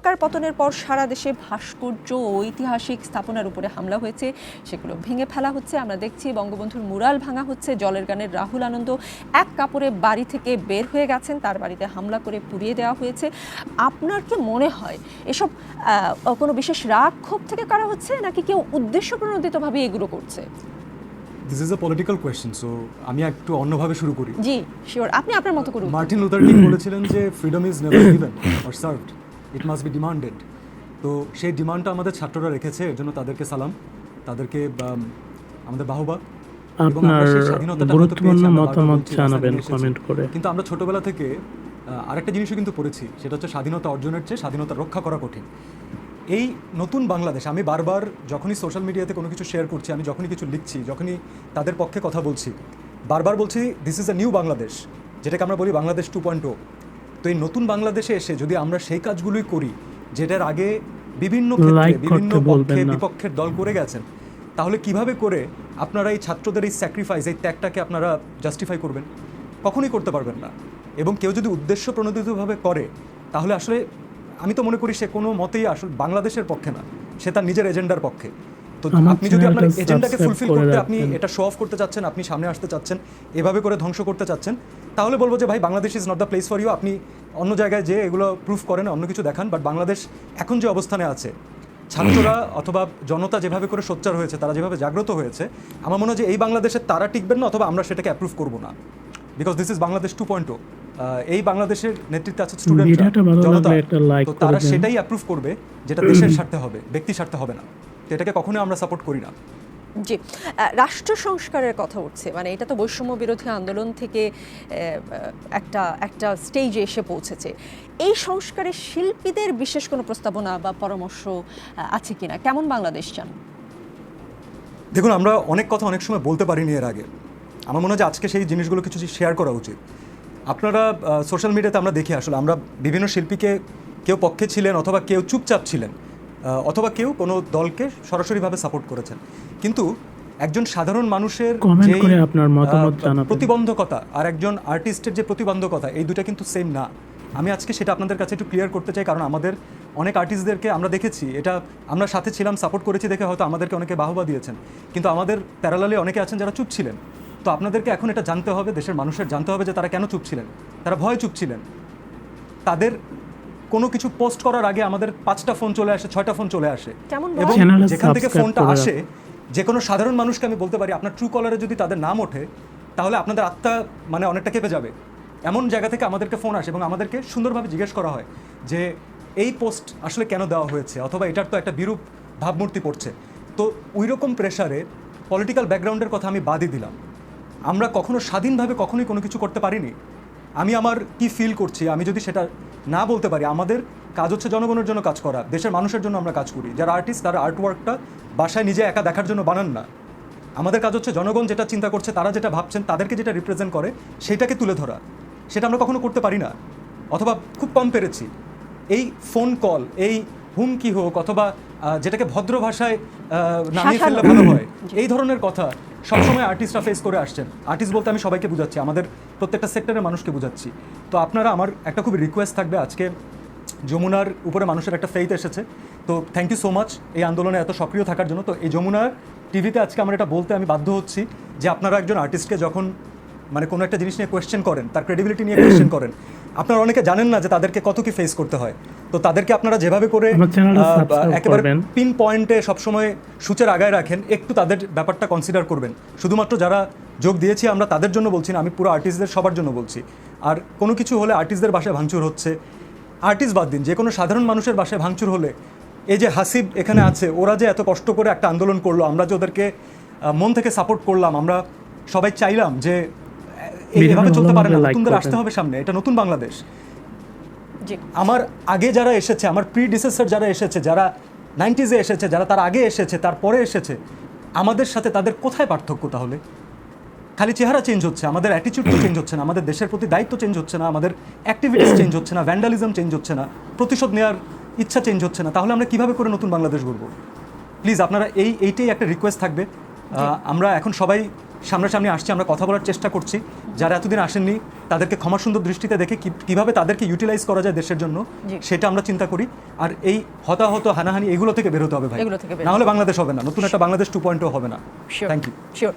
সরকার পতনের পর সারা দেশে ভাস্কর্য ও ঐতিহাসিক স্থাপনার উপরে হামলা হয়েছে, সেগুলো ভেঙে ফেলা হচ্ছে। আমরা দেখছি বঙ্গবন্ধুর মুরাল ভাঙা হচ্ছে। জলের গানের রাহুল আনন্দ এক কাপড়ে বাড়ি থেকে বের হয়ে গেছেন, তার বাড়িতে হামলা করে পুড়িয়ে দেওয়া হয়েছে। আপনার কি মনে হয় এসব কোনো বিশেষ রাগ ক্ষোভ থেকে করা হচ্ছে, নাকি কেউ উদ্দেশ্যপ্রণোদিতভাবে এগুলো করছে? This is a political question, so আমি একটু অন্যভাবে শুরু করি। জি শিওর, আপনি আপনার মতো করুন। মার্টিন লুথার কিং বলেছিলেন যে freedom is never given or served, it must be demanded. তো সেই ডিমান্ডটা আমাদের ছাত্ররা রেখেছে, এর জন্য তাদেরকে সালাম, তাদেরকে আমাদের বাহবা। আপনার গুরুত্বপূর্ণ মতামত জানাবেন কমেন্ট করে। কিন্তু আমরা ছোটবেলা থেকে আরেকটা জিনিসও কিন্তু পড়েছি, সেটা হচ্ছে স্বাধীনতা অর্জনের চেয়ে স্বাধীনতা রক্ষা করা কঠিন। এই নতুন বাংলাদেশ, আমি বারবার যখনই সোশ্যাল মিডিয়াতে কোনো কিছু শেয়ার করছি, আমি যখনই কিছু লিখছি, যখনই তাদের পক্ষে কথা বলছি, বারবার বলছি this is a new Bangladesh, যেটাকে আমরা বলি বাংলাদেশ 2.0। তো এই নতুন বাংলাদেশে এসে যদি আমরা সেই কাজগুলোই করি যেটার আগে বিভিন্ন ক্ষেত্রে বিভিন্ন পক্ষে বিপক্ষের দল করে গেছেন, তাহলে কিভাবে করে আপনারা এই ছাত্রদের এই স্যাক্রিফাইস, এই ত্যাগটাকে আপনারা জাস্টিফাই করবেন? কখনোই করতে পারবেন না। এবং কেউ যদি উদ্দেশ্য প্রণোদিতভাবে করে, তাহলে আসলে আমি তো মনে করি সে কোনো মতেই আসলে বাংলাদেশের পক্ষে না, সে তার নিজের এজেন্ডার পক্ষে। তো আপনি যদি আপনার এজেন্ডাকে ফুলফিল করতে, আপনি এটা শো অফ করতে চাচ্ছেন, আপনি সামনে আসতে চাচ্ছেন, এভাবে করে ধ্বংস করতে চাচ্ছেন, তাহলে বলবো যে ভাই, Bangladesh is not the place for you. আপনি অন্য জায়গায় যে এগুলো প্রুফ করেন, অন্য কিছু দেখান। বাট বাংলাদেশ এখন যে অবস্থানে আছে, ছাত্ররা অথবা জনতা যেভাবে করে সোচ্চার হয়েছে, তারা যেভাবে জাগ্রত হয়েছে, আমার মনে হয় যে এই বাংলাদেশে তারা টিকবেন না, অথবা আমরা সেটাকে অ্যাপ্রুভ করবো না। Because this is Bangladesh 2.0। এই বাংলাদেশের নেতৃত্বে আছে স্টুডেন্টরা, জনতা। তো তারা সেটাই অ্যাপ্রুভ করবে যেটা দেশের স্বার্থে হবে, ব্যক্তি স্বার্থে হবে না। তো এটাকে কখনোই আমরা সাপোর্ট করি না। জি, রাষ্ট্র সংস্কারের কথা উঠছে, মানে এটা তো বৈষম্য বিরোধী আন্দোলন থেকে একটা স্টেজে এসে পৌঁছেছে। এই সংস্কারে শিল্পীদের বিশেষ কোনো প্রস্তাবনা বা পরামর্শ আছে কিনা? কেমন বাংলাদেশ চান? দেখুন, আমরা অনেক কথা অনেক সময় বলতে পারিনি এর আগে। আমার মনে হয় যে আজকে সেই জিনিসগুলো কিছু শেয়ার করা উচিত। আপনারা সোশ্যাল মিডিয়াতে আমরা দেখি, আসলে আমরা বিভিন্ন শিল্পীকে, কেউ পক্ষে ছিলেন, অথবা কেউ চুপচাপ ছিলেন, অথবা কেউ কোনো দলকে সরাসরিভাবে সাপোর্ট করেছেন। কিন্তু একজন সাধারণ মানুষের যে প্রতিবন্ধকতা আর একজন আর্টিস্টের যে প্রতিবন্ধকতা, এই দুটা কিন্তু সেম না। আমি আজকে সেটা আপনাদের কাছে একটু ক্লিয়ার করতে চাই, কারণ আমাদের অনেক আর্টিস্টদেরকে আমরা দেখেছি, এটা আমরা সাথে ছিলাম, সাপোর্ট করেছি দেখে হয়তো আমাদেরকে অনেকে বাহবা দিয়েছেন, কিন্তু আমাদের প্যারালালে অনেকে আছেন যারা চুপ ছিলেন। তো আপনাদেরকে এখন এটা জানতে হবে, দেশের মানুষের জানতে হবে যে তারা কেন চুপ ছিলেন। তারা ভয়ে চুপ ছিলেন। তাদের কোনো কিছু পোস্ট করার আগে আমাদের 5টা ফোন চলে আসে, 6টা ফোন চলে আসে, এবং যেখান থেকে ফোনটা আসে, যে কোনো সাধারণ মানুষকে আমি বলতে পারি, আপনার ট্রু কলারে যদি তাদের নাম ওঠে, তাহলে আপনাদের আত্মা মানে অনেকটা কেঁপে যাবে। এমন জায়গা থেকে আমাদেরকে ফোন আসে এবং আমাদেরকে সুন্দরভাবে জিজ্ঞেস করা হয় যে এই পোস্ট আসলে কেন দেওয়া হয়েছে, অথবা এটার তো একটা বিরূপ ভাবমূর্তি পড়ছে। তো ওই রকম প্রেশারে পলিটিক্যাল ব্যাকগ্রাউন্ডের কথা আমি বাদই দিলাম। আমরা কখনো স্বাধীনভাবে কখনোই কোনো কিছু করতে পারিনি। আমি আমার কি ফিল করছি, আমি যদি সেটা না বলতে পারি, আমাদের কাজ হচ্ছে জনগণের জন্য কাজ করা, দেশের মানুষের জন্য আমরা কাজ করি। যারা আর্টিস্ট, তারা আর্টওয়ার্কটা বাসায় নিজে একা দেখার জন্য বানান না। আমাদের কাজ হচ্ছে জনগণ যেটা চিন্তা করছে, তারা যেটা ভাবছেন, তাদেরকে যেটা রিপ্রেজেন্ট করে, সেটাকে তুলে ধরা। সেটা আমরা কখনো করতে পারি না, অথবা খুব কম পেরেছি। এই ফোন কল, এই হুমকি হোক, অথবা যেটাকে ভদ্র ভাষায় নামিয়ে ফেললে ভালো হয়, এই ধরনের কথা সবসময় আর্টিস্টরা ফেস করে আসছেন। আর্টিস্ট বলতে আমি সবাইকে বুঝাচ্ছি, আমাদের প্রত্যেকটা সেক্টরের মানুষকে বুঝাচ্ছি। তো আপনারা, আমার একটা খুবই রিকোয়েস্ট থাকবে, আজকে যমুনার উপরে মানুষের একটা ফেইথ এসেছে, তো থ্যাংক ইউ সো মাচ এই আন্দোলনে এত সক্রিয় থাকার জন্য। তো এই যমুনার টিভিতে আজকে আমরা এটা বলতে আমি বাধ্য হচ্ছি যে আপনারা একজন আর্টিস্টকে যখন মানে কোনো একটা জিনিস নিয়ে কোয়েশ্চেন করেন, তার ক্রেডিবিলিটি নিয়ে কোয়েশ্চেন করেন, আপনারা অনেকে জানেন না যে তাদেরকে কত কি ফেস করতে হয়। তো তাদেরকে আপনারা যেভাবে করে একেবারে পিন পয়েন্টে সবসময় সূচের আগায় রাখেন, একটু তাদের ব্যাপারটা কনসিডার করবেন। শুধুমাত্র যারা যোগ দিয়েছি আমরা তাদের জন্য বলছি না, আমি পুরো আর্টিস্টদের সবার জন্য বলছি। আর কোনো কিছু হলে, আর্টিস্টদের বাসায় ভাঙচুর হচ্ছে, আর্টিস্ট বাদ দিন, যে কোনো সাধারণ মানুষের বাসায় ভাঙচুর হলে, এই যে হাসিব এখানে আছে, ওরা যে এত কষ্ট করে একটা আন্দোলন করলো, আমরা যে ওদেরকে মন থেকে সাপোর্ট করলাম, আমরা সবাই চাইলাম যে এইভাবে চলতে পারে না, নতুনদের আসতে হবে সামনে, এটা নতুন বাংলাদেশ। আমার আগে যারা এসেছে, আমার প্রিডিসেসর যারা এসেছে, যারা 90s-এ এসেছে, যারা তার আগে এসেছে, তারপরে এসেছে, আমাদের সাথে তাদের কোথায় পার্থক্য? তাহলে খালি চেহারা চেঞ্জ হচ্ছে, আমাদের অ্যাটিচিউড তো চেঞ্জ হচ্ছে না, আমাদের দেশের প্রতি দায়িত্ব চেঞ্জ হচ্ছে না, আমাদের অ্যাক্টিভিটিস চেঞ্জ হচ্ছে না, ভ্যান্ডালিজম চেঞ্জ হচ্ছে না, প্রতিশোধ নেওয়ার ইচ্ছা চেঞ্জ হচ্ছে না। তাহলে আমরা কীভাবে করে নতুন বাংলাদেশ গড়ব? প্লিজ আপনারা এইটাই একটা রিকোয়েস্ট থাকবে। আমরা এখন সবাই সামনাসামনি আসছি, আমরা কথা বলার চেষ্টা করছি। যারা এতদিন আসেননি তাদেরকে ক্ষমা সুন্দর দৃষ্টিতে দেখে কিভাবে তাদেরকে ইউটিলাইজ করা যায় দেশের জন্য, জি। সেটা আমরা চিন্তা করি। আর এই হতাহত হানাহানি এগুলো থেকে বেরোতে হবে ভাই, এগুলো থেকে বের না হলে বাংলাদেশ হবে না, নতুন একটা বাংলাদেশ 2.0 হবে না। Sure. Thank you. শিওর